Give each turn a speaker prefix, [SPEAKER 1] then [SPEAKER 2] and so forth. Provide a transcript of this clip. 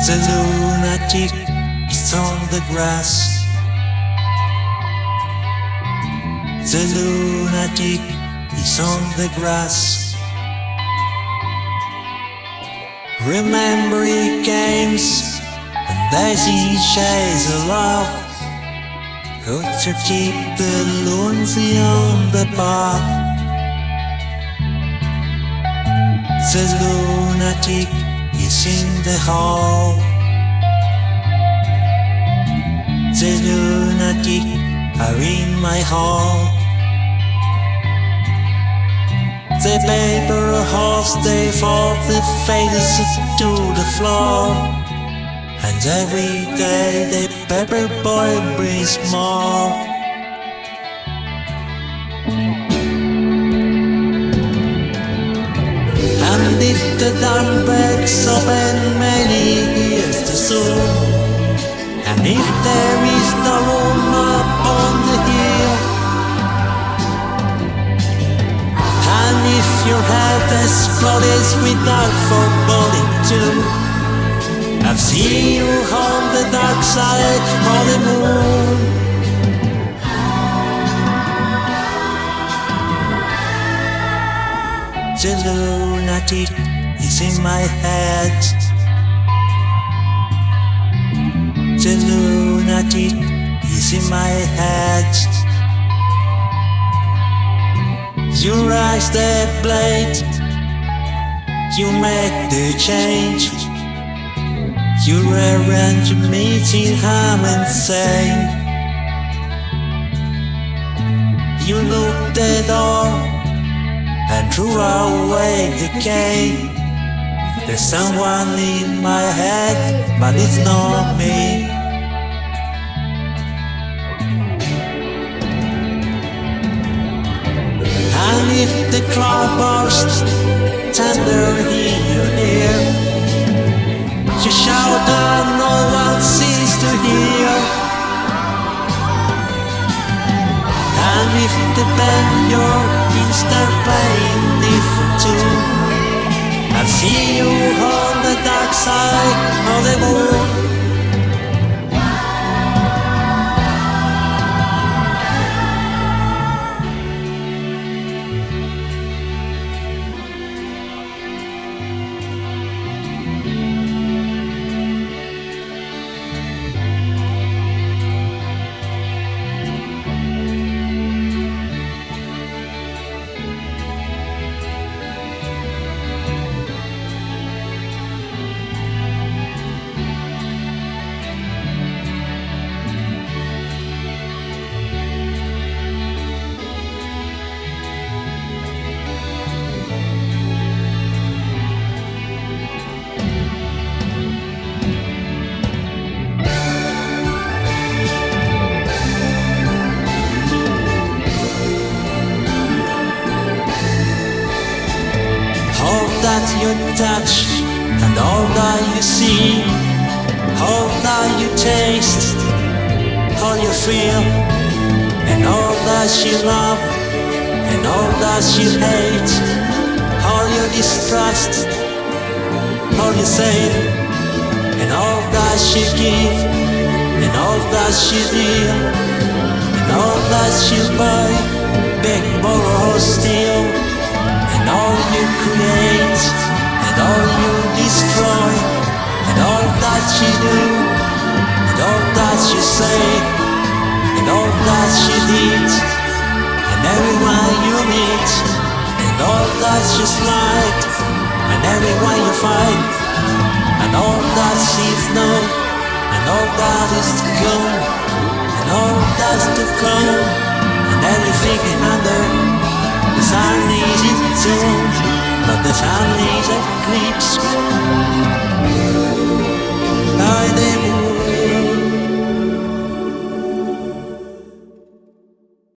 [SPEAKER 1] The lunatic is on the grass. The lunatic is on the grass. Remembering games and daisy shades of love. How to keep the lunacy on the bar. The lunatic is in the hall. The lunatic are in my hall. The paper halves they fall the faces to the floor. And every day the paper boy brings more. And if the dark breaks open many years too soon, and if there is no room upon the hill, and if your head explodes without foreboding too, I've seen you on the dark side of the moon. The lunatic is in my head. The lunatic is in my head. You rise the blade, you make the change. You arrange a meeting, harm and sane. You look the door and threw away the cane. There's someone in my head, but it's not me. And if the cloud bursts tender in your ear, you shout and no one seems to hear. And if the band you're in start playing different tune, I'll see you on the dark side of the moon. That you touch and all that you see, all that you taste, all you feel, and all that you love, and all that you hate, all you distrust, all you save, and all that you give, and all that you deal, and all that you buy, beg, borrow, or steal. And all you create, and all you destroy, and all that you do, and all that you say, and all that you did, and everyone you meet, and all that you slide, and everyone you fight, and all that is known, and all that is to come, and all that's to come, and everything under. The sun is its own, but the sun is eclipse. By the